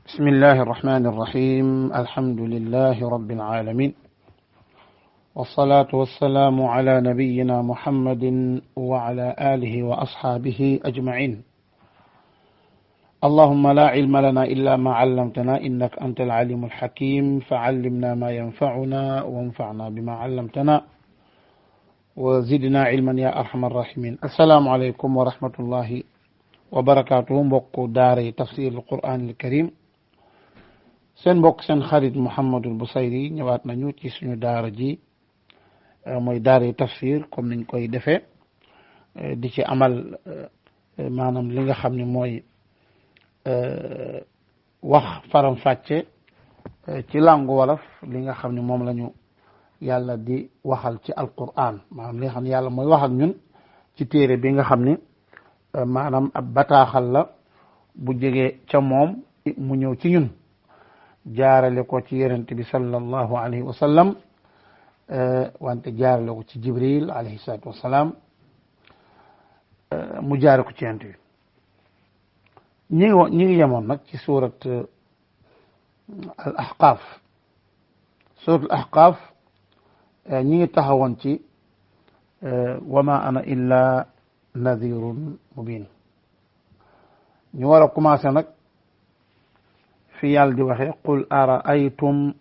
بسم الله الرحمن الرحيم الحمد لله رب العالمين والصلاة والسلام على نبينا محمد وعلى آله وأصحابه أجمعين اللهم لا علم لنا إلا ما علمتنا إنك أنت العليم الحكيم فعلمنا ما ينفعنا وانفعنا بما علمتنا وزدنا علما يا أرحم الراحمين. السلام عليكم ورحمة الله وبركاته. mbokk daara tafsir القرآن الكريم seen mbokk seen xarit Mouhamadul Bousayri ñëwaat nañu ci suñu daara ji mooy daara tafsir comme niñ koy defee di ci amal maanaam li nga xam ne mooy wax faram fàcce ci langue wolof li nga xam ne moom lañu yàlla di waxal ci alquran maanaam li nga xam ne yàlla mooy wax ak ñun ci téere bi nga xam ni maanaam ab bataaxal la bu jógee ca moom mu ñëw ci ñun jaarale ko ci yonent bi sallallahu alayhi wa sallam wante jaarale ko ci Jibril alayhi salaatu wasalaam mu jaare ko ci yonent bi ñi ngi yemoon nag ci surat al ahqaaf ñi ngi taxawoon ci wa ma ana illa nadirun mubin ñu war a commencé nag fi yàlla di waxee qul araaytum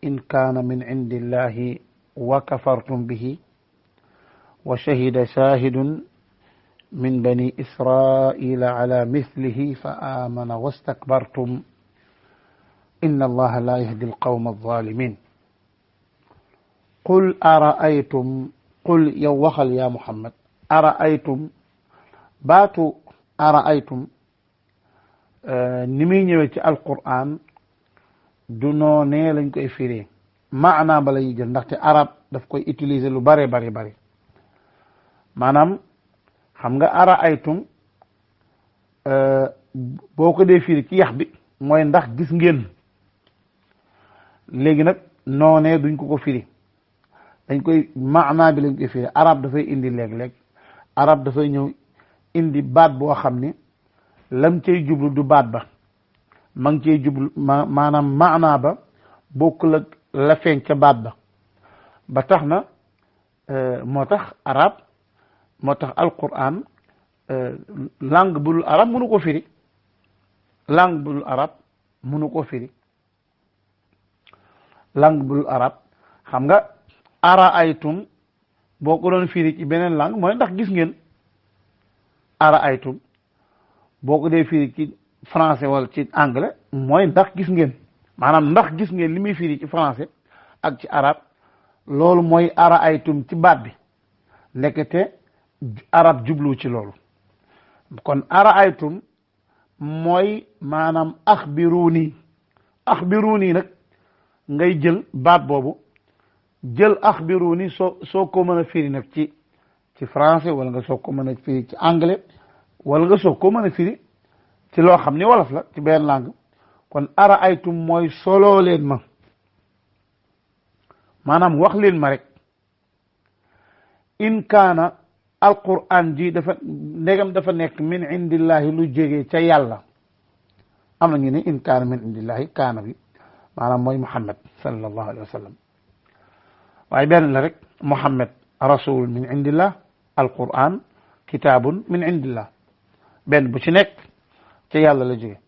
in kaana min indillahi wa kafartum bihi wa shahida shahidun min bani israila ala mithlihi fa amana wastakbartum inna allaha la yahdi alqawma alzalimin. qul araaytum qul yow waxal ya Muhammad araaytum baatu araaytum ni muy ñëwee ci alquran du noonee lañ koy firee maanaa ba lay jël ndaxte arab daf koy utiliser lu bare bari maanaam xam nga araaytum boo ko dee firi ci yax bi mooy ndax gis ngeen léegi nag noonee duñ ko firi dañ koy maanaa bi lañ koy firi arab dafay indi léeg-léeg arab dafay ñëw indi baat boo xam ni lam cay jublu du baat ba ma ngi cay jublu maanaam maanaa ba bokkul ak la feeñ ca baat ba tax na moo tax arab moo tax alquran langue bu dul arab mënu ko firi langue bu dul arab mënu ko firi langue bu dul arab xam nga ara aytum boo ko doon firi ci beneen langue mooy ndax gis ngeen ara aytum boo ko dee firi ci français wala ci anglais mooy ndax gis ngeen maanaam ndax gis ngeen li muy firi ci français ak ci arab loolu mooy ara aytum ci baat bi ndekete arab jublu ci loolu kon ara aytum mooy maanaam axbiruuni nag ngay jël baat boobu jël axbiruuni soo ko mën a firi nag ci français wala nga soo ko mën a firi ci anglais wala nga soog ko mën a firi ci loo xam ni wolof la ci benn langue kon ara aytum mooy soloo leen ma maanaam wax leen ma rek in kaana alquran ji ndegam dafa nekk min indillahi lu jógee ca yàlla am na ñu ne in kaana min indillahi kaana bi maanaam mooy Muhammad sallallahu alayhi wa sallam waaye benn la rek Muhammad rasul min indillah alquran kitaabun min indillah benn bu ci nekk ci yàlla la jóge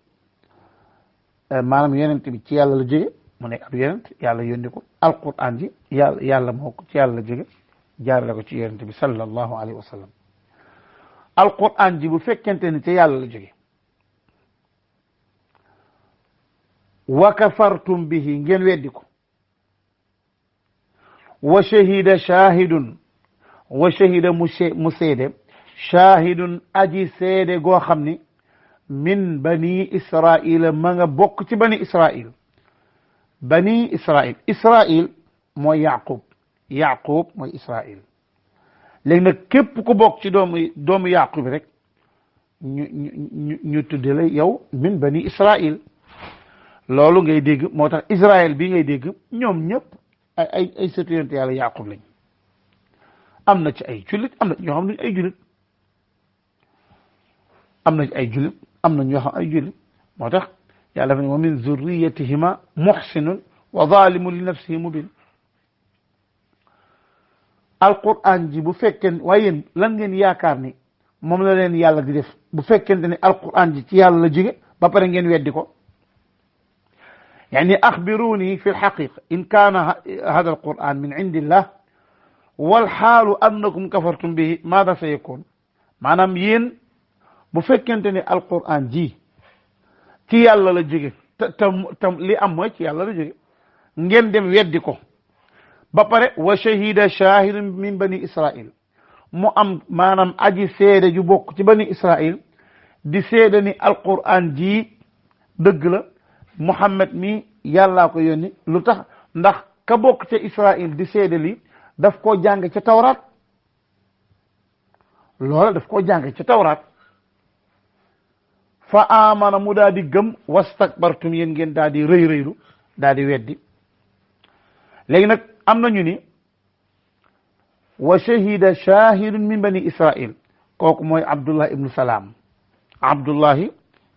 maanaam yonent bi ci yàlla la jóge mu nekk ab yonent yàlla yónni ko alquran ji yàlla moo ko ci yàlla la jóge jaarale ko ci yonent bi sallallahu alayhi wa sallam alquran ji bu fekkente ni ci yàlla la jóge wa kafartum bihi ngeen weddi ko wa shahida shahidun wa shahida mu seede shahidun aji seede goo xam ni min bani israil ma nga bokk ci bani israil mooy yaqub mooy israil léegi nag képp ku bokk ci doomu yaqub bi rek ñu tudde la yow min bani israil loolu ngay dégg moo tax israil bi ngay dégg ñoom ñëpp ay sëtu yonent yàlla yaqub lañ am na ci ay jullit am na ñoo xam ne ay jullit am na ci ay jullit am na ñoo xam ay jullit moo tax yàlla dafa ne wa min zurriyatihima muhsinun wa zalimun li nafsihi mubin. alquran ji bu fekkee waaye yéen lan ngeen yaakaar ni moom la leen yàlla di def bu fekkente ne alquran ji ci yàlla la jóge ba pare ngeen weddi ko. يعني أخبروني في الحقيقة إن كان هذا القرآن من عند الله والحال أنكم كفرتم به ماذا سيكون؟ maanaam yéen bu fekkente ne alquran ji ci yàlla la jóge te li am mooy ci yàlla la jóge ngeen dem weddi ko ba pare wa shahida shahidun min bani israil mu am maanaam aji seede ju bokk ci bani israil di seede ni alquran ji dëgg la Muhammad mi yàllaa ko yónni lu tax ndax ka bokk ca Israël di seede li daf koo jàng ca tawraat loola daf koo jàng ca tawraat fa amana mu daal di gëm wastakbartum yéen ngeen daal di rëy rëylu daal di weddi. léegi nag am nañu ni wa shahida shahidun min bani Israël kooku mooy Abdullah ibnu Salaam Abdullahi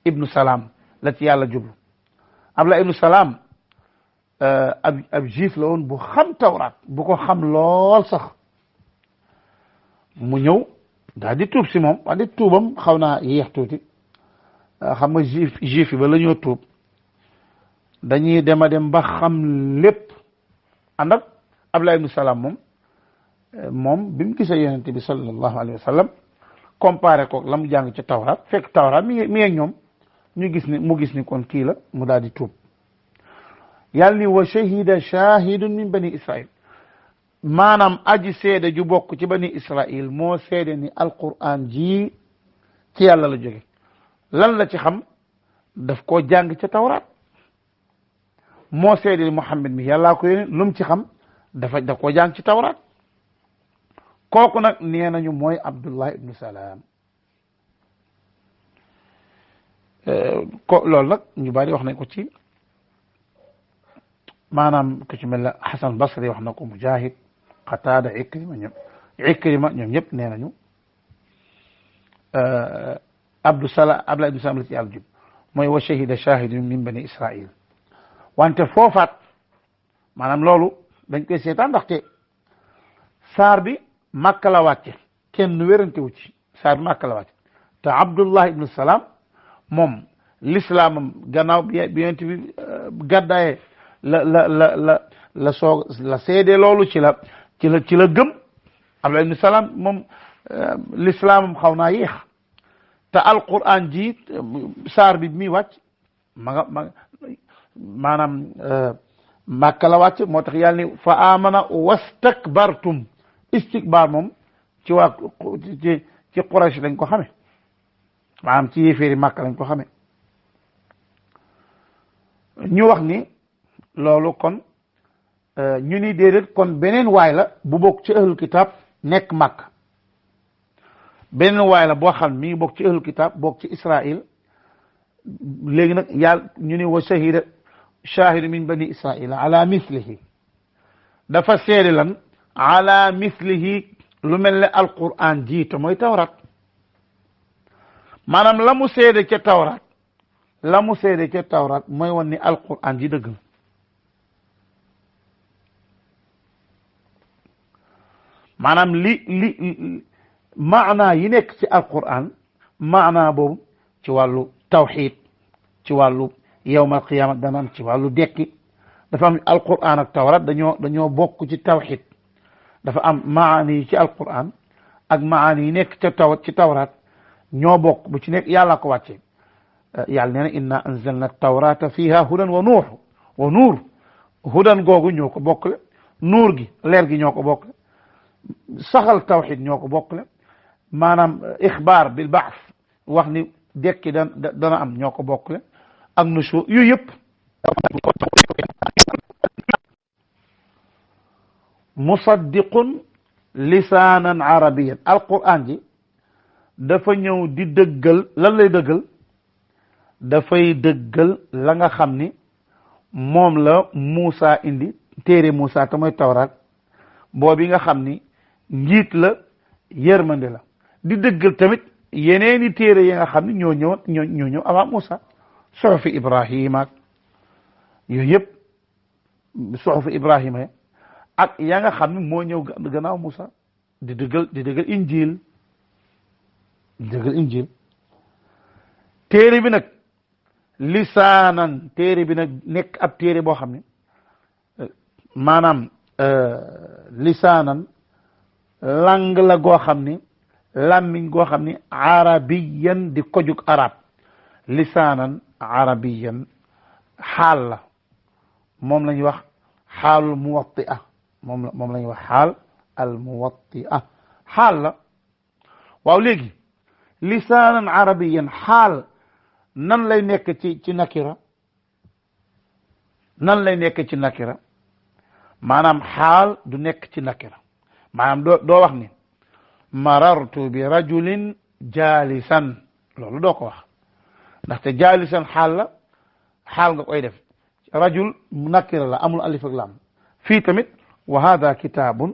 ibnu Salaam la ci yàlla jublu. Abdullah ibnu Salaam ab juif la woon bu xam tawraat bu ko xam lool sax mu ñëw daal di tuub si moom wax di tuubam xaw naa yéex tuuti xam nga juif yi ba la ñoo tuub dañuy dem a dem ba xam lépp ànd ak Abdullah ibnu Salaam moom bi mu gisee yonent bi sallallahu alayhi wa sallam comparé ko la mu jàng ci tawraat fekk tawraat mi ngi ñoom mu gis ni kon kii la mu daal di tuub. yàlla ni wa shahida shahidun min bani Israil maanaam aji seede ju bokk ci bani Israil moo seede ni alquran ji ci yàlla la jóge lan la ci xam daf koo jàng ca tawraat moo seede ni Muhammad mi yàllaa ko yónni lu mu ci xam daf koo jàng ci tawraat kooku nag nee nañu mooy Abdullah ibnu Salaam. loolu nag ñu bari wax nañ ko ci maanaam ku ci mel ne Hasan Basri wax na ko Mujahid Qatada Ikrima ñoom ñëpp nee nañu Abdullah ibnu Salaam la ci yàlla jub mooy wa shahida shahidun min bani Israil wante foofaat maanaam loolu dañ koy seetaan ndaxte saar bi Makka la wàcce kenn wérante wu ci saar bi Makka la wàcce te Abdullah ibnu Salaam moom l'islamam gannaaw bi yonent bi gàddaaye la seede loolu ci la gëm Abdullah ibnu Salaam moom l'islamam xaw naa yéex te alquran ji saar bi mi wàcc maanaam Makka la wàcc moo tax yàlla ni fa amana wastakbartum istikbar moom ci waa ci Quraysh lañ ko xame maanaam ci yéeféeri Makka lañ ko xame ñu wax ni loolu kon ñu ni déedéet kon beneen waay la bu bokk ci ahlul kitab nekk Makka beneen waay la boo xam mi ngi bokk ci ahlul kitab bokk ci Israël léegi nag yàlla ñu ni wa shahida shahidu min bani Israël ala mislihi dafa seede lan ala mislihi lu mel ne alquran jiite mooy tawrat maanaam la mu seede ca tawrat mooy wan ni alquran ji dëgg la maanaam li maanaa yi nekk ci alquran maanaa boobu ci wàllu tawxid ci wàllu yawmal qiyaama danaan ci wàllu dekki dafa am alquran ak tawrat dañoo bokk ci tawxid dafa am maani yi ci alquran ak maani yi nekk ci tawrat ñoo bokk bu ci nekk yàlla ko wàcce yàlla nee na inna anzalna tawrata fiha hudan wa nuur hudan googu ñoo ko bokkle nuur gi leer gi ñoo ko bokkle saxal tawxid ñoo ko bokkle maanaam ixbaar bil baas wax ni dekki dana am ñoo ko bokkle ak nushur yu yëpp musaddiqun lisaanan arabiyan alquran ji dafa ñëw di dëggal lan lay dëggal dafay dëggal la nga xam ni moom la Muusa indi téere Muusa te mooy tawraat boobi nga xam ni njiit la yërmande la di dëggal tamit yeneeni téere yi nga xam ni ñoo ñëw avant Muusa suhufi Ibrahima ak yooyu yëpp suhufi Ibrahima ak ya nga xam ne moo ñëw gannaaw Musa di dëggal injil téere bi nag lisaanan téere bi nag nekk ab téere boo xam ne maanaam lisaanan lang la goo xam ni làmmiñ goo xam ni arabiyan di kojug arab lisaanan arabiyan xaal la moom la ñuy wax xaalul muwatti'a moom la ñuy wax xaal al muwatti'a xaal la waaw léegi lisaanan arabiyan xaal nan lay nekk ci nakira nan lay nekk ci nakira maanaam xaal du nekk ci nakira maanaam doo wax ni marartu bi rajulin jaalisan loolu doo ko wax ndaxte jaalisan xaal la xaal nga koy def rajul nakira la amul alif ak lam fii tamit wa hada kitabun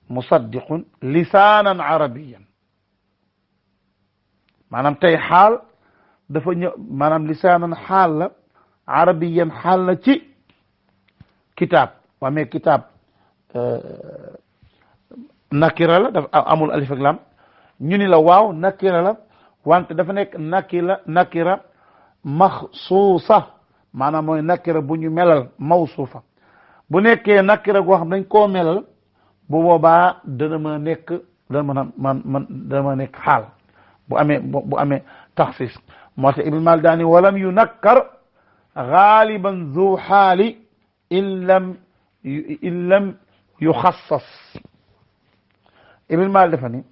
musaddiqun lisaanan arabiyan maanaam tey xaal dafa ñëw maanaam lisaanan xaal la arabiyan xaal la ci kitaab waa mais kitaab nakira la dafa amul alif ak lam ñu ni la waaw nakira la wante dafa nekk nakira maxsuusa maanaam mooy nakira bu ñu melal mawsuufa bu nekkee nakira goo xam dañ koo melal bu boobaa dana ma nekk dana mën a nekk xaal bu amee taxsis moo tax Ibn Malik daani walam yunakkar gaaliban zu xaali in lam yuxassas Ibn Malik dafa ni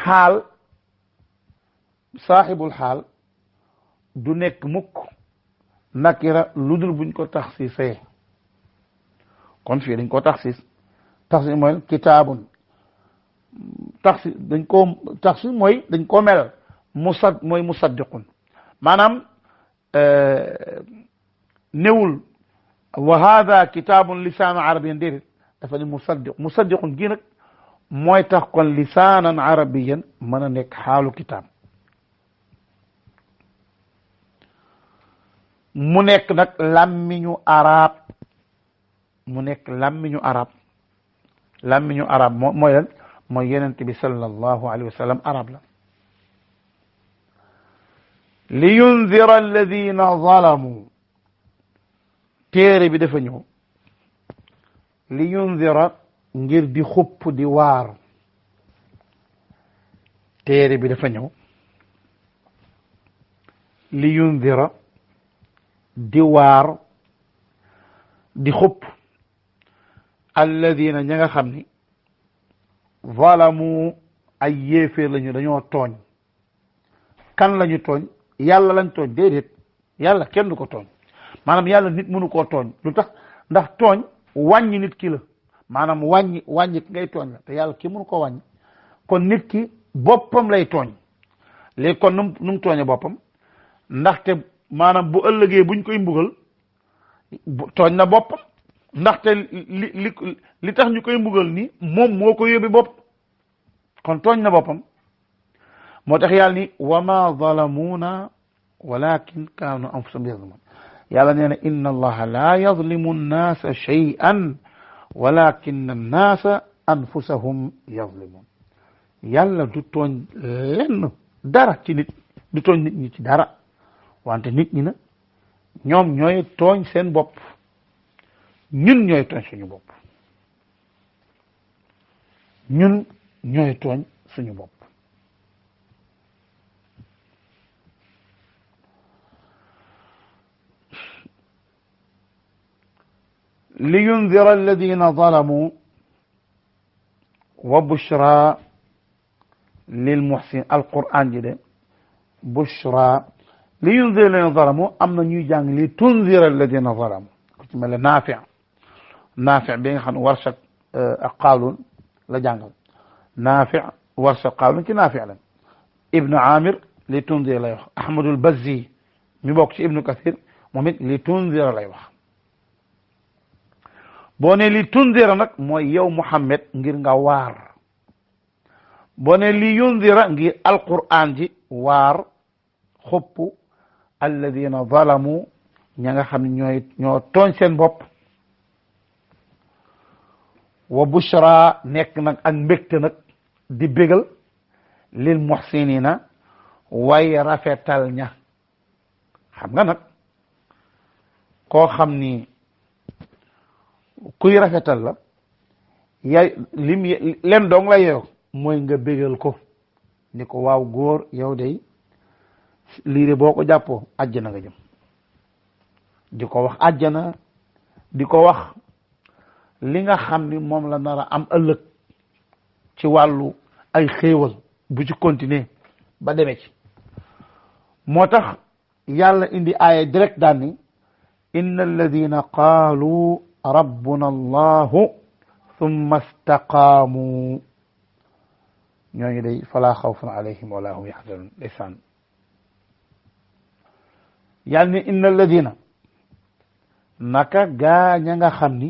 xaal saaxibul xaal du nekk mukk nakira lu dul buñ ko taxsisee kon fii dañ ko taxsis mooy kitaabun taxsis mooy dañ koo melal mooy musaddiqun maanaam newul wa hada kitaabun lisaanan arabiyan déedéet dafa ne musaddiqun gi nag mooy tax kon lisaanan arabiyan mën a nekk xaalu kitaab mu nekk nag làmmiñu arab mooy lan mooy yonent bi sallallahu alayhi wa sallam arab la li yunzira alladina zalamu téere bi dafa ñëw li yunzira ngir di xupp di waar téere bi dafa ñëw li yunzira di waar di xupp alladina ña nga xam ni zalamu ay yéeféer lañu dañoo tooñ kan lañu tooñ yàlla lañ tooñ déedéet yàlla kenn du ko tooñ maanaam yàlla nit mënu koo tooñ lu tax ndax tooñ wàññi nit ki la maanaam wàññi ki ngay tooñ la te yàlla ki mënu ko wàññi kon nit ki boppam lay tooñ léegi kon nu mu tooñe boppam ndaxte maanaam bu ëllëgee buñ koy mbugal tooñ na boppam ndaxte li tax ñu koy mbugal ni moom moo ko yóbbi bopp kon tooñ na boppam moo tax yàlla ni wa ma zalamuuna walakin kaanu anfusahum yazlimun yàlla nee na inna allaha la yazlimu annaasa shay'an walakin annaasa anfusahum yazlimun yàlla du tooñ lenn dara ci nit du tooñ nit ñi ci dara wante nit ñi na ñoom ñooy tooñ seen bopp ñun ñooy tooñ suñu bopp ñun ñooy tooñ suñu bopp li yunzira alladina zalamu wa bushra lil muhsin alquran ji de bushra li yunzira alladina zalamu am na ñuy jàng li tunzira alladina zalamu ku ci mel ne Naafi bi nga xam ne Warsh ak Qaalun la jàngal Naafi Warsh ak Qaalun ci Naafi la Ibnu Amir li tunzira lay wax Ahmadul Bazzi mi bokk ci Ibnu Kathir moom it li tunzira lay wax boo ne li tunzira nag mooy yow Muhammad ngir nga waar boo ne li yunzira ngir alquran ji waar xopp alladina zalamu ña nga xam ne ñoo tooñ seen bopp wa bushra nekk nag ak mbégte nag di bégal lil muhsinina way rafetal ña xam nga nag koo xam ni kuy rafetal la yaay len dong la yow mooy nga bégal ko ni ko waaw góor yow de lii de boo ko jàppoo àjjana nga jëm di ko wax àjjana di ko wax li nga xam ni moom la nar a am ëllëg ci wàllu ay xéewal bu ci continuer ba demee ci moo tax yàlla indi aaya direct daan ni inna alladina qaalu rabbuna allahu thumma istaqaamu ñooñu day falaa xawfun alayhim wala hum yaxzanun ndeysaan yàlla ni inna alladina naka gaaña nga xam ni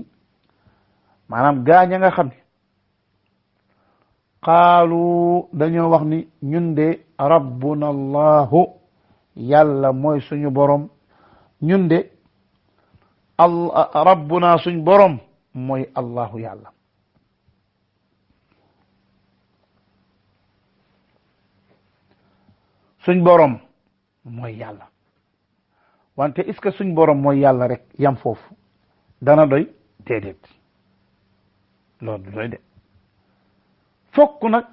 maanaam gaaña nga xam ni qaalu dañoo wax ni ñun de rabbuna allahu yàlla mooy suñu borom ñun de rabbuna suñ borom mooy allahu yàlla suñ borom mooy yàlla wante est-ce que suñ borom mooy yàlla rek yam foofu dana doy déedéet loolu doy de fokk nag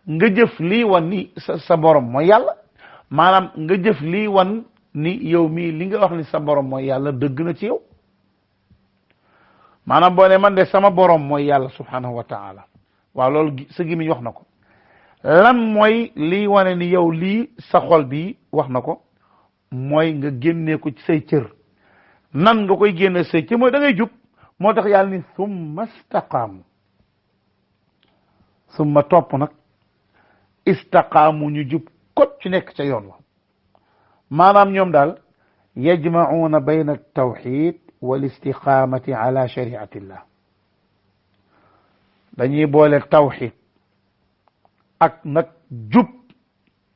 nga jëf lii wan ni sa borom mooy yàlla maanaam nga jëf lii wan ni yow mii li nga wax ni sa borom mooy yàlla dëgg na ci yow maanaam boo ne man de sama borom mooy yàlla subhanahu wa taala waaw loolu sa gémmiñ wax na ko lan mooy lii wane ni yow lii sa xol bi wax na ko mooy nga génnee ko ci say cër nan nga koy génne say cër mooy da ngay jub moo tax yàlla ni summa istaqaamu summa topp nag istaqaamu ñu jub kot ci nekk ca yoon wa maanaam ñoom daal yajma'una bayna at-tawhid wal istiqamati ala shari'atillah dañuy boole tawhid ak nag jub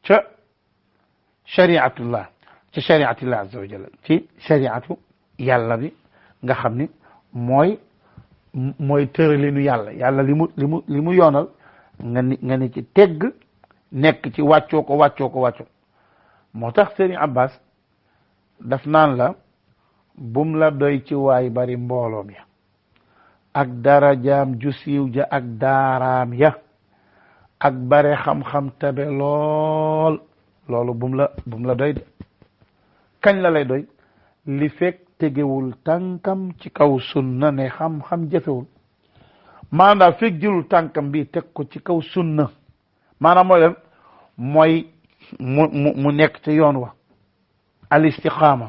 ca shari'atullah ci shari'atillah azza wa jalla ci shari'atu yàlla bi nga xam ni mooy tëralinu yàlla li mu yoonal nga ni ci tegg nekk ci wàccoo ko moo tax Sëriñ Abbas daf naan la bum la doy ci waay bari mbooloom ya ak darajaam ju siiw ja ak daaraam ya ak bare xam-xam tabe lool loolu bum la doy de kañ la lay doy li fekk tegewul tànkam ci kaw sunna ne xam-xam jafewul maanaam fekk jëlul tànkam bi teg ko ci kaw sunna maanaam mooy mu nekk ci yoon wa al istiqaama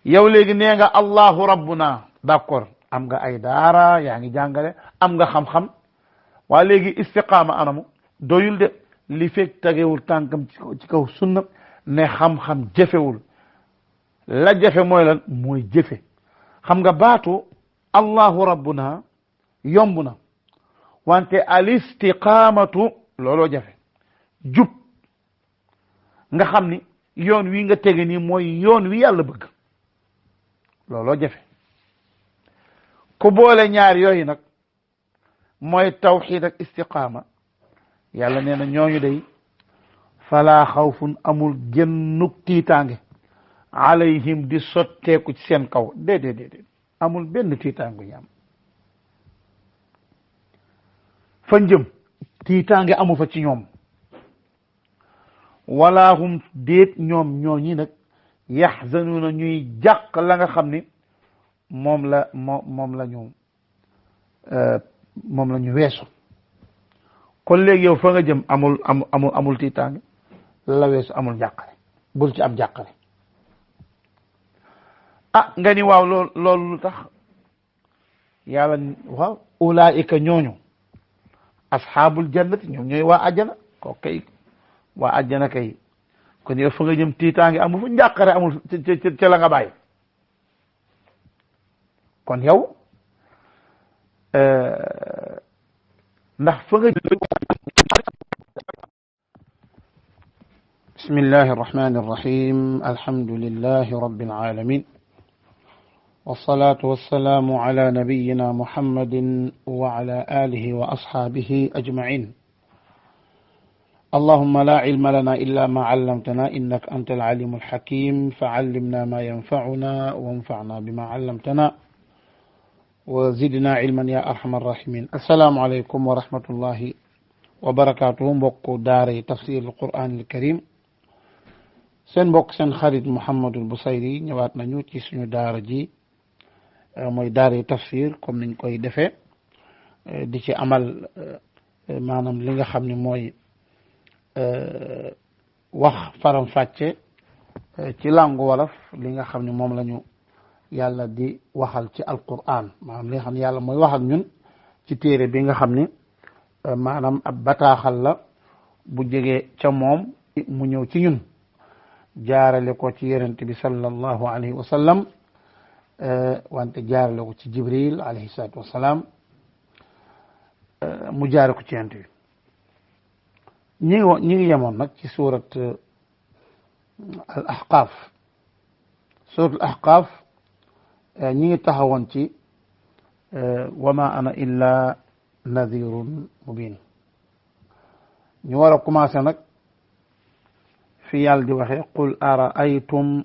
yow léegi nee nga allahu rabbuna d'accord am nga ay daara yaa ngi jàngale am nga xam-xam waa léegi istiqaama anamu doyul de li fekk tegewul tànkam ci kaw sunna ne xam-xam jëfewul la jafe mooy lan mooy jëfe xam nga baatu allahu rabbuna yomb na wante al istiqaamatu looloo jafe jub nga xam ni yoon wi nga tege nii mooy yoon wi yàlla bëgg looloo jafe ku boole ñaar yooyu nag mooy tawxiid ak istiqaama yàlla nee na ñooñu day falaa xawfun amul gennuk tiitaange alayhim di sotteeku ci seen kaw déedéet amul benn tiitaangu ñaam fa njëm tiitaange amu fa ci ñoom wala hum déet ñoom ñooñi nag yaxzanuuna ñuy jàq la nga xam ni moom la ñu weesu kon léegi yow fa nga jëm amul tiitaange la weesu amul jàqare bul ci am jàqare nga ni waaw loolu lu tax yàlla waaw ulaika ñooñu asxaabul jannati ñoom ñooy waa àjjana ko kay waa àjjana kay kon yow fa nga jëm tiitaange amul fu njàqare amul ca la nga bàyyi kon yow ndax fa nga بسم الله الرحمن الرحيم الحمد لله رب العالمين والصلاة والسلام على نبينا محمد وعلى آله وأصحابه أجمعين اللهم لا علم لنا إلا ما علمتنا إنك أنت العليم الحكيم فعلمنا ما ينفعنا وانفعنا بما علمتنا وزدنا علما يا أرحم الراحمين السلام عليكم ورحمة الله وبركاته mbokk daara tafsir القرآن الكريم seen mbokk seen xarit Mouhamadul Bousayri ñëwaat nañu ci suñu daara ji mooy daara tafsir comme niñ koy defee di ci amal maanaam li nga xam ne mooy wax faram fàcce ci langue wolof li nga xam ne moom lañu yàlla di waxal ci alquran maanaam li nga xam ne yàlla mooy wax ak ñun ci téere bi nga xam ni maanaam ab bataaxal la bu jege ca moom mu ñëw ci ñun jaarale ko ci yonent bi sallallahu alayhi wa sallam wante jaarale ko ci Jibril alayhi salaatu wa salaam mu jaare ko ci yonent bi ñi ngi yemoon nag ci surat al ahqaaf surat al ahqaaf ñi ngi taxawoon ci wa ma ana illa nadirun mubin ñu war a commencé nag fi yàlla di waxee qul araaytum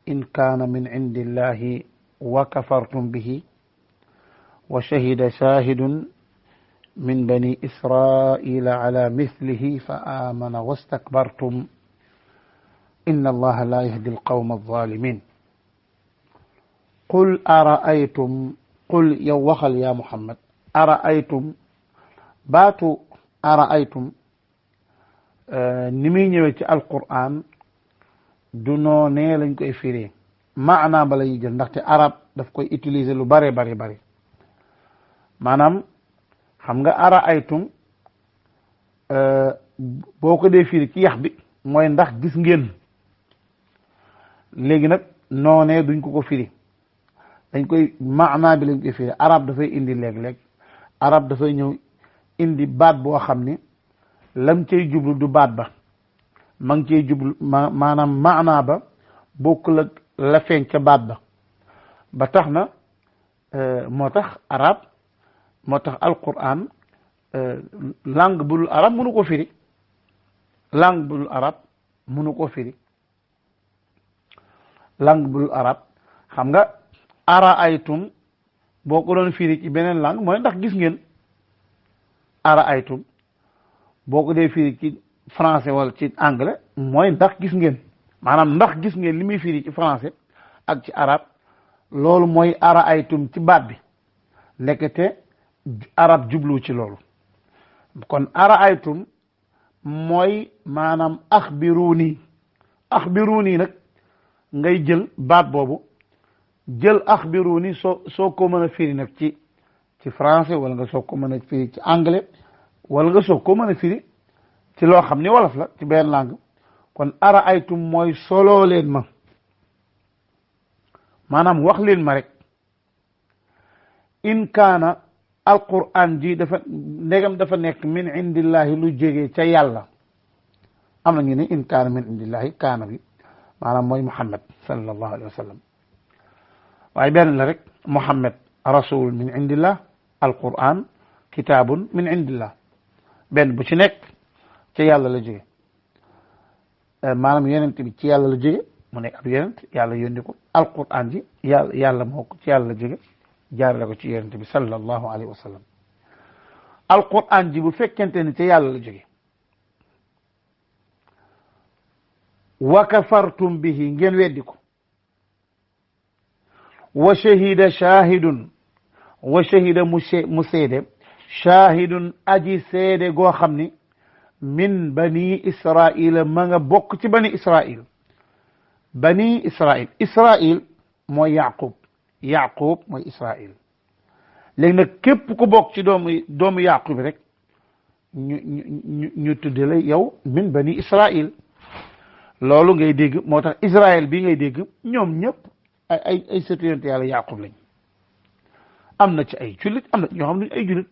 in kaana min indi illahi wa kafartum bihi wa shahida shahidun min bani israila ala mithlihi fa amana wastakbartum inna allaha la yahdi alqawma alzalimin qul araaytum qul yow waxal ya muhammad araaytum baatu araaytum ni muy ñëwee ci alquran du noonee lañ koy firee maanaa ba la ñuy jël ndaxte arab daf koy utiliser lu bare bari maanaam xam nga araaytum boo ko dee firi ci yax bi mooy ndax gis ngeen léegi nag noonee duñ ko firi dañ koy maanaa bi lañ koy firi arab dafay indi léeg-léeg arab dafay ñëw indi baat boo xam ni lam cay jublu du baat ba ma ngi cay jublu maanaam maanaa ba bokkul ak la feeñ ca baat ba tax na moo tax arab moo tax alquran langue bu dul arab mënu ko firi langue bu dul arab mënu ko firi langue bu dul arab xam nga araaytum boo ko doon firi ci beneen langue mooy ndax gis ngeen araaytum boo ko dee firi ci français wala ci anglais mooy ndax gis ngeen maanaam ndax gis ngeen li muy firi ci français ak ci arab loolu mooy araaytum ci baat bi nekkete arab jublu ci loolu kon araaytum mooy maanaam axbiruni nag ngay jël baat boobu jël axbiruni soo ko mën a firi nag ci français wala nga soo ko mën a firi ci anglais wala nga soog ko mën a firi ci loo xam ni wolof la ci benn langue kon araaytum mooy soloo leen ma maanaam wax leen ma rek in kaana alquran ji ndegam dafa nekk min indillahi lu jógee ca yàlla am na ñu ne in kaana min indillahi kaana bi maanaam mooy muhammad sallallahu alayhi wa sallam waaye benn la rek muhammad rasul min indillah alquran kitaabun min indillah benn bu ci nekk ci yàlla la jóge maanaam yonent bi ci yàlla la jóge mu nekk ab yonent yàlla yónni ko alquran ji yàlla moo ko ci yàlla la jóge jaarale ko ci yonent bi sallallahu alayhi wa sallam alquran ji bu fekkente ni ci yàlla la jóge wa kafartum bihi ngeen weddi ko wa shahida shahidun wa shahida mu seede shahidun aji seede goo xam ni min bani israila ma nga bokk ci bani israil mooy yaqub mooy israil léegi nag képp ku bokk ci doomu yaqub rek ñu tudde la yow min bani israil loolu ngay dégg moo tax israel bi ngay dégg ñoom ñëpp ay sëtu yonent yàlla yaqub lañ am na ci ay jullit am na ñoo xam ne ay jullit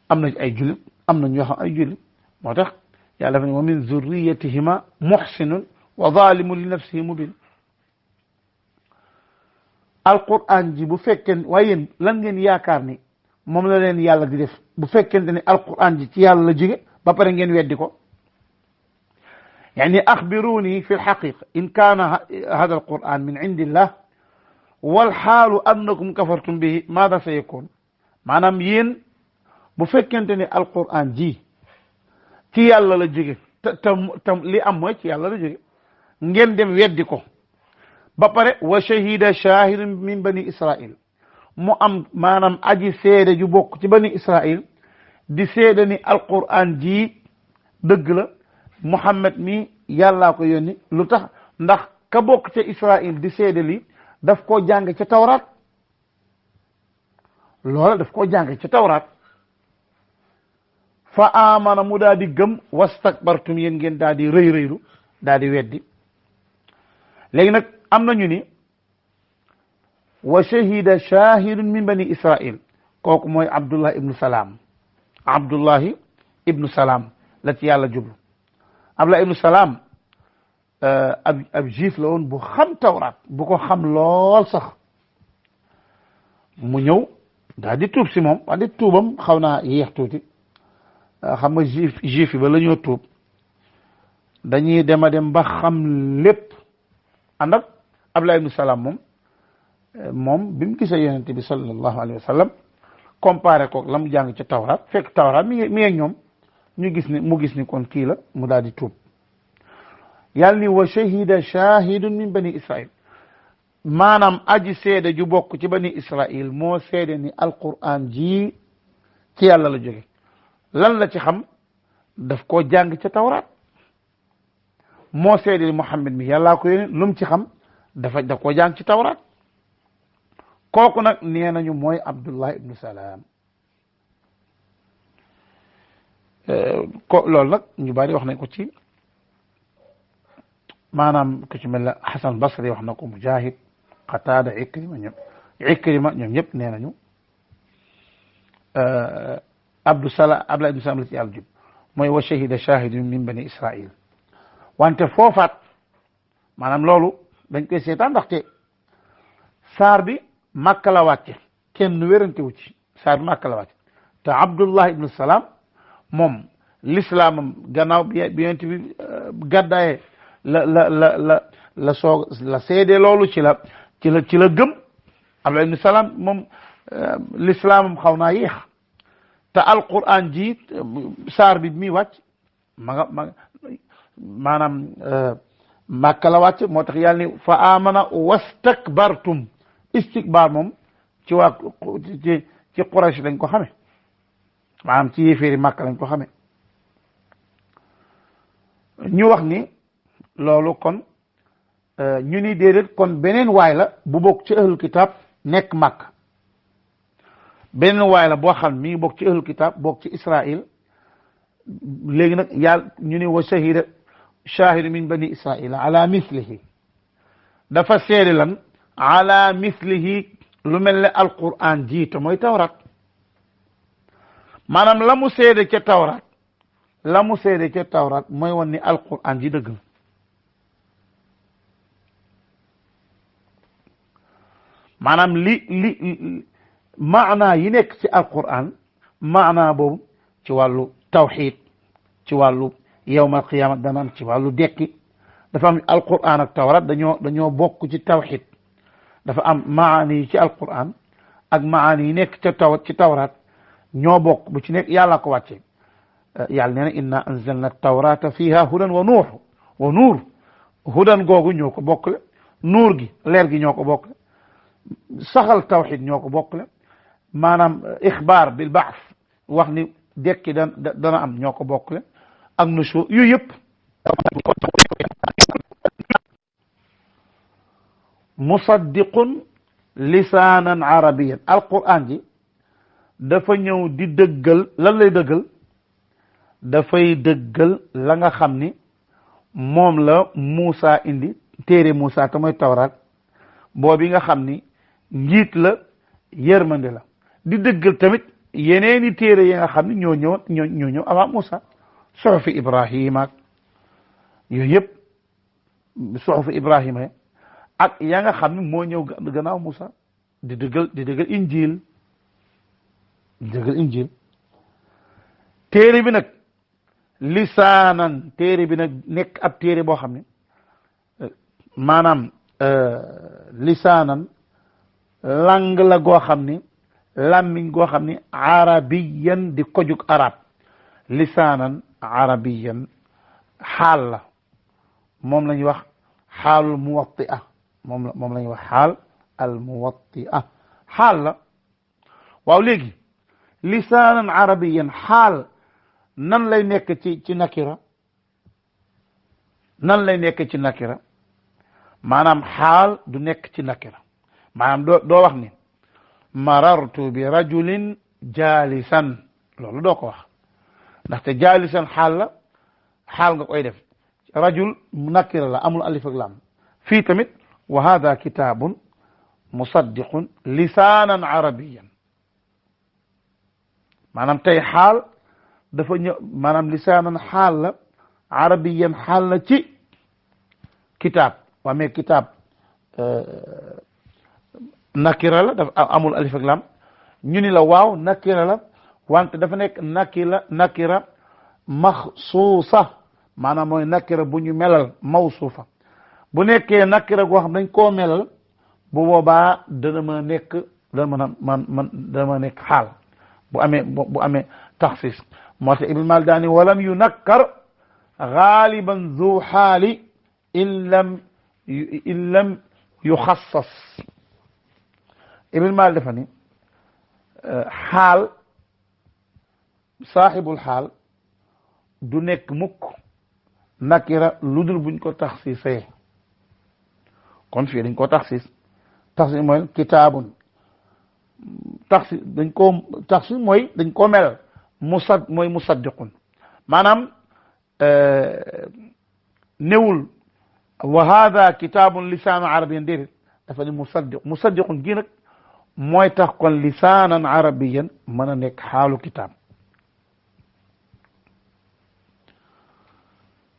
am na ci ay jullit am na ñoo xam ay jullit moo tax yàlla dafa ne wa min zurriyatihima muhsinun wa zalimun li nafsihi mubin alquran ji bu fekkee waaye yéen lan ngeen yaakaar ni moom la leen yàlla di def bu fekkente ni alquran ji ci yàlla la jóge ba pare ngeen weddi ko يعني أخبروني في الحقيقة إن كان هذا القرآن من عند الله والحال أنكم كفرتم به ماذا سيكون maanaam yéen bu fekkente ni alquran ji ci yàlla la jóge te li am mooy ci yàlla la jóge ngeen dem weddi ko ba pare wa shahida shahidun min bani israil mu am maanaam aji seede ju bokk ci bani israil di seede ni alquran ji dëgg la Muhammad mi yàllaa ko yónni lu tax ndax ka bokk ca Israël di seede li daf koo jàng ca tawraat loola daf koo jàng ca tawraat fa amana mu daal di gëm wastakbartum yéen ngeen daal di rëy rëylu daal di weddi léegi nag am nañu ni wa shahida shahidun min bani Israël kooku mooy Abdullahi ibnu Salaam la ci yàlla jublu Abdullah ibnu Salaam ab juif la woon bu xam tawraat bu ko xam lool sax mu ñëw daal di tuub si moom wax di tuubam xaw naa yéex tuuti xam nga juif yi ba la ñoo tuub dañuy dem ba xam lépp ànd ak Abdullah ibnu Salaam moom bi mu gisee yonente bi sallallahu alayhi wa sallam comparé ko la mu jàng ca tawraat fekk tawraat mi ngi ak ñoom mu gis ni kon kii la mu daal di tuub yàlla ni wa shahida shahidun min bani Israil maanaam aji seede ju bokk ci bani Israil moo seede ni alquran ji ci yàlla la jóge lan la ci xam daf koo jàng ca tawraat moo seede ni Muhammad mi yàllaa ko yónni lu mu ci xam daf koo jàng ci tawraat kooku nag nee nañu mooy Abdullah ibnu Salaam loolu nag ñu bari wax nañ ko ci maanaam ku ci mel ne Hasan Basri wax na ko Mujahid Qatada Ikrima ñoom ñëpp nee nañu Abdullah ibn Salaam la ci yàlla jub mooy wa shahida shahidun min bani Israil wante foofaat maanaam loolu dañ koy seetaan ndaxte saar bi Makka la wàcce kenn wérante wu ci saar bi Makka la wàcce te Abdullah ibn Salaam moom lislaamam gannaaw bi yonent bi gàddaaye la seede loolu ci la gëm Abdullah ibn Salaam moom lislaamam xaw naa yéex te alquran ji saar bi mi wàcc maanaam Makka la wàcc moo tax yàlla ni fa amana wastakbartum istikbar moom ci waa ci Quraysh lañ ko xame maanaam ci yéeféeri Makka lañ ko xame ñu wax ni loolu kon ñu ni déedéet kon beneen waay la bu bokk ci ahlul kitab nekk Makka beneen waay la boo xam mi ngi bokk ci ahlul kitab bokk ci Israël léegi nag yàlla ñu ni wa shahida shahidu min bani Israil ala mislihi dafa seede lan ala mislihi lu mel ne alquran jiite mooy tawrat maanaam la mu seede ca tawrat mooy woon ni alquran ji dëgg la maanaam li maanaa yi nekk ci alquran maanaa boobu ci wàllu tawxid ci wàllu yawmal qiyaama dana am ci wàllu dekki dafa am alquran ak tawrat dañoo bokk ci tawxid dafa am maani yi ci alquran ak maani yi nekk ci tawrat ñoo bokk bu ci nekk yàlla ko wàcce yàlla nee na inna anzalna tawrata fiha hudan wa nuur hudan googu ñoo ko bokkle nuur gi leer gi ñoo ko bokkle saxal tawxid ñoo ko bokkle maanaam ixbaar bil baas wax ni dekki dana am ñoo ko bokkle ak nushur yooyu yëpp musaddiqun lisaanan arabiyan alquran ji dafa ñëw di dëggal lan lay dëggal dafay dëggal la nga xam ni moom la Muusa indi téere Muusa te mooy tawraat boobi nga xam ni njiit la yërmande la di dëggal tamit yeneeni téere yi nga xam ni ñoo ñëw avant Muusa suhufi Ibrahima ak yooyu yëpp suhufi Ibrahima ak ya nga xam ne moo ñëw gannaaw Musa di dëggal injil téere bi nag lisaanan téere bi nag nekk ab téere boo xam ne maanaam lisaanan lang la goo xam ni làmmiñ goo xam ni arabiyan di kojug arab lisaanan arabiyan xaal la moom la ñuy wax xaalul muwatti'a moom la ñuy wax xaal al muwatti'a xaal la waaw léegi lisaanan arabiyan xaal nan lay nekk ci nakira nan lay nekk ci nakira maanaam xaal du nekk ci nakira maanaam doo wax ni marartu bi rajulin jaalisan loolu doo ko wax ndaxte jaalisan xaal nga koy def rajul nakira la amul alif ak lam fii tamit wa hada kitabun musaddiqun lisaanan arabiyan maanaam tey xaal dafa ñëw maanaam lisaanan xaal la arabiyan xaal la ci kitaab waa mais kitaab nakira la dafa amul alif ak lam ñu ni la waaw nakira la wante dafa nekk nakira maxsuusa maanaam mooy nakira bu ñu melal mawsuufa bu nekkee nakira goo xam dañ koo melal bu boobaa dana ma nekk dana ma nekk xaal bu amee taxsis moo tax Ibn Malik daani walam yunakkar gaaliban zu xaali in lam yuxassas Ibn Malik dafa ni xaal saaxibul xaal du nekk mukk nakira lu dul buñ ko taxsisee kon fii dañ ko taxsis mooy kitaabun taxsis mooy dañ koo melal mooy musaddiqun maanaam newul wa hada kitaabun lisaanan arabiyan déedéet dafa ne musaddiqun gi nag mooy tax kon lisaanan arabiyan mën a nekk xaalu kitaab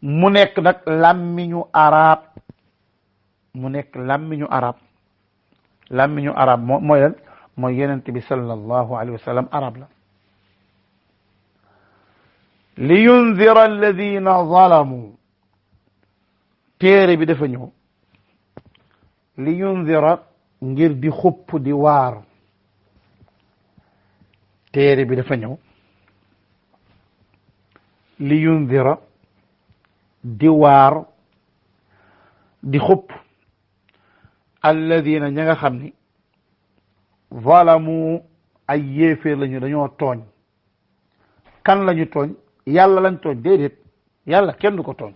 mu nekk nag làmmiñu arab mooy lan mooy yonent bi sallallahu alayhi wa sallam arab la li yundira alladina zalamu téere bi dafa ñëw li yundira ngir di xupp di waar téere bi dafa ñëw li yundira di waar di xupp alladina ña nga xam ni zalamu ay yéeféer lañu dañoo tooñ kan lañu tooñ yàlla lañ tooñ déedéet yàlla kenn du ko tooñ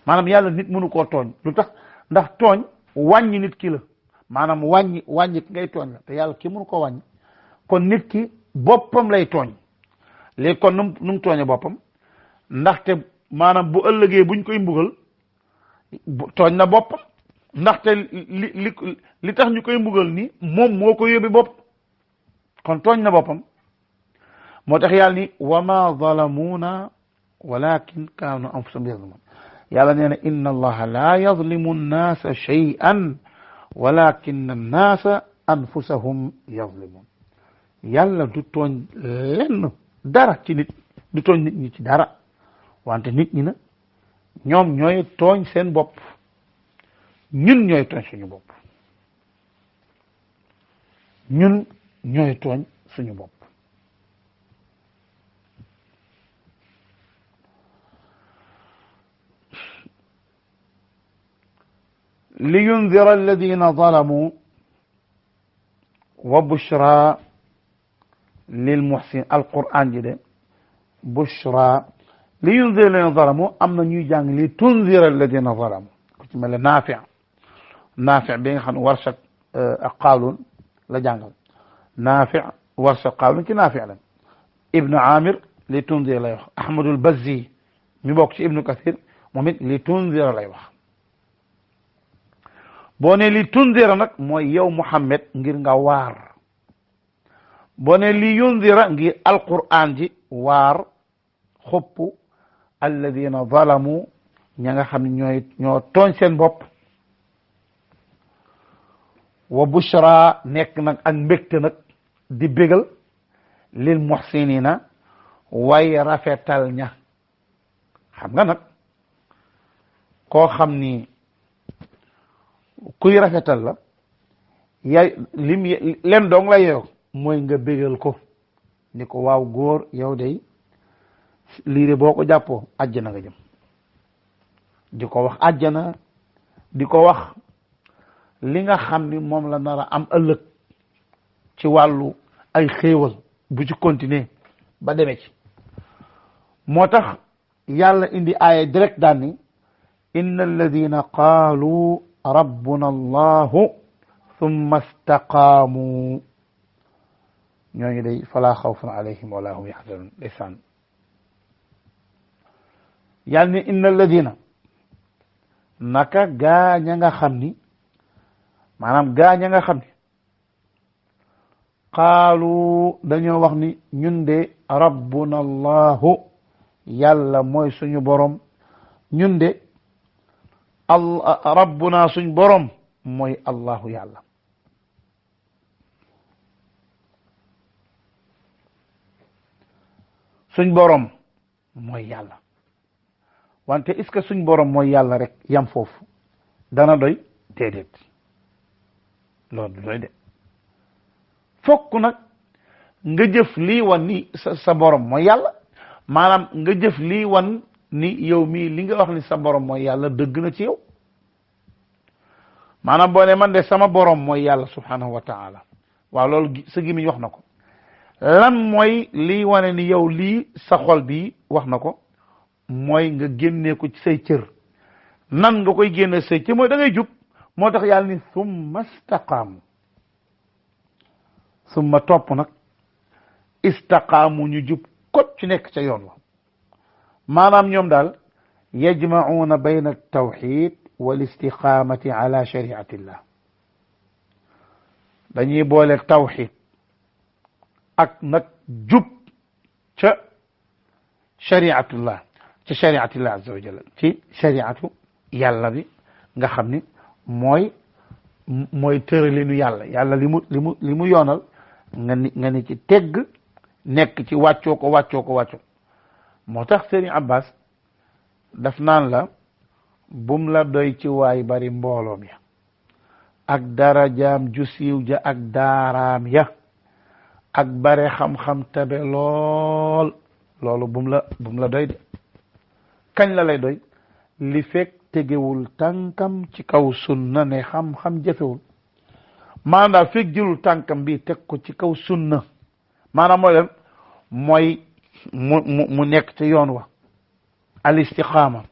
maanaam yàlla nit mënu koo tooñ lu tax ndax tooñ wàññi nit ki la maanaam wàññi ngay tooñ la te yàlla ki mënu ko wàññi kon nit ki boppam lay tooñ léegi kon nu mu tooñe boppam ndaxte maanaam bu ëllëgee buñ koy mbugal tooñ na boppam ndaxte li tax ñu koy mbugal ni moom moo ko yóbbi bopp kon tooñ na boppam moo tax yàlla ni wa ma zalamuuna walakin kaanu anfusahum yazlimun yàlla nee na inna allaha la yazlimu nnaasa shay'an walakin annaasa anfusahum yazlimun yàlla du tooñ lenn dara ci nit du tooñ nit ñi ci dara wante nit ñi na ñoom ñooy tooñ seen bopp ñun ñooy tooñ suñu bopp ñun ñooy tooñ suñu bopp li yundira alladina zalamu wa bushra lil muhsin alquran ji de bushra li yundira alladina zalamu am na ñuy jàng li tunzira alladina zalamu ku ci mel ne naafi bi nga xam ne warshak ak qaalun la jàngal naafi warshak qaalun ci naafi la ibnu amir li tunzira lay wax ahmadul bazzi mi bokk ci ibnu kathir moom it li tunzira lay wax boo ne li tunzira nag mooy yow Muhammad ngir nga waar boo ne li yundira ngir alquran ji waar xopp alladina zalamu ña nga xam ne ñoo tooñ seen bopp wa bushra nekk nag ak mbégte nag di bégal lil muhsinina way rafetal ña xam nga nag koo xam ni kuy rafetal la yaay len dong la yow mooy nga bégal ko ni ko waaw góor yow day lii de boo ko jàppoo àjjana nga jëm di ko wax àjjana di ko wax li nga xam ni moom la nar a am ëllëg ci wàllu ay xéewal bu ci continuer ba demee ci moo tax yàlla indi aaya direct daan ni inna alladina qaalu rabbuna allahu thumma istaqaamu ñooñu day falaa xawfun alayhim wala hum yaxzanun ndeysaan yàlla ni inna alladina naka gaaña nga xam ni maanaam gaaña nga xam ni qaalu dañoo wax ni ñun de rabbuna allahu yàlla mooy suñu borom ñun de rabbuna suñ borom mooy allahu yàlla suñ borom mooy yàlla wante est-ce que suñ borom mooy yàlla rek yam foofu dana doy déedéet loolu du doy de fokk nag nga jëf lii wan ni sa borom mooy yàlla maanaam nga jëf lii wan ni yow mii li nga wax ni sa borom mooy yàlla dëgg na ci yow maanaam boo ne man de sama borom mooy yàlla subhanahu wa taala waaw loolu sa gémmiñ wax na ko lan mooy lii wane ni yow lii sa xol bi wax na ko mooy nga génnee ko ci say cër nan nga koy génne say cër mooy da ngay jub moo tax yàlla ni summa istaqaamu summa topp nag istaqaamu ñu jub kot ci nekk ca yoon wa maanaam ñoom daal yajma'una bayna at-tawhid wal istiqamati ala shari'atillah dañuy boole tawhid ak nag jub ca shari'atullah ci shari'atillah azza wa jalla ci shari'atu yàlla bi nga xam ni mooy tëralinu yàlla li mu yoonal nga ni ci tegg nekk ci wàccoo ko moo tax Serigne Abbas daf naan la bum la doy ci waay bari mbooloom ya ak darajaam ju siiw ja ak daaraam ya ak bare xam-xam tabe lool loolu bum la doy de kañ la lay doy li fekk tegewul tànkam ci kaw sunna ne xam-xam jafewul maanaam daal fekk jëlul tànkam bi teg ko ci kaw sunna maanaam mooy lan mooy mu nekk ci yoon wa al istiqaama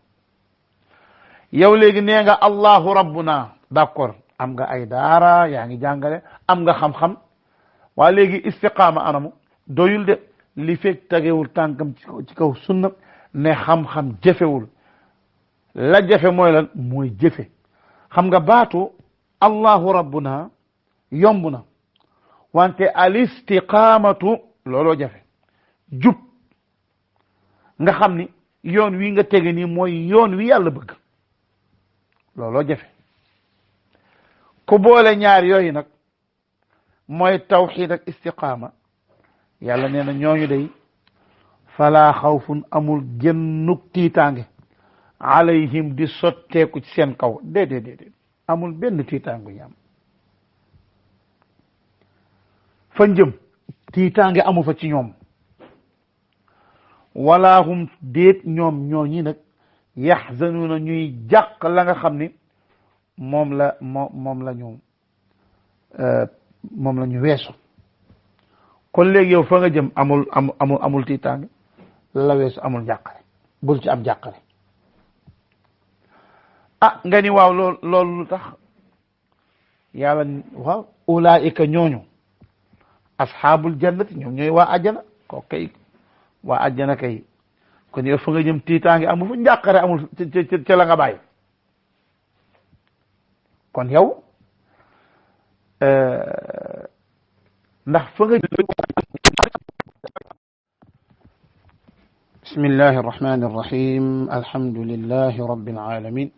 yow léegi nee nga allahu rabbuna d'accord am nga ay daara yaa ngi jàngale am nga xam-xam waa léegi istiqaama anamu doyul de li fekk tegewul tànkam ci kaw sunna ne xam-xam jëfewul la jafe mooy lan mooy jëfe xam nga baatu allahu rabbuna yomb na wante al istiqaamatu looloo jafe jub nga xam ni yoon wi nga tege nii mooy yoon wi yàlla bëgg looloo jafe ku boole ñaar yooyu nag mooy tawxiid ak istiqaama yàlla nee na ñooñu day falaa xawfun amul gennuk tiitaange alayhim di sotteeku ci seen kaw déedéet amul benn tiitaangu ñaam fa njëm tiitaange amu fa ci ñoom wala hum déet ñoom ñooñi nag yaxzanuuna ñuy jàq la nga xam ni moom la ñu weesu kon léegi yow fa nga jëm amul tiitaange la weesu amul njàqare bul ci am jàqare nga ni waaw loolu lu tax yàlla waaw ulaika ñooñu asxaabul jannati ñoom ñooy waa àjjana ko kay waa àjjana kay kon yow fa nga jëm tiitaange amul fu njàqare amul ca la nga bàyyi kon yow ndax fa nga بسم الله الرحمن الرحيم الحمد لله رب العالمين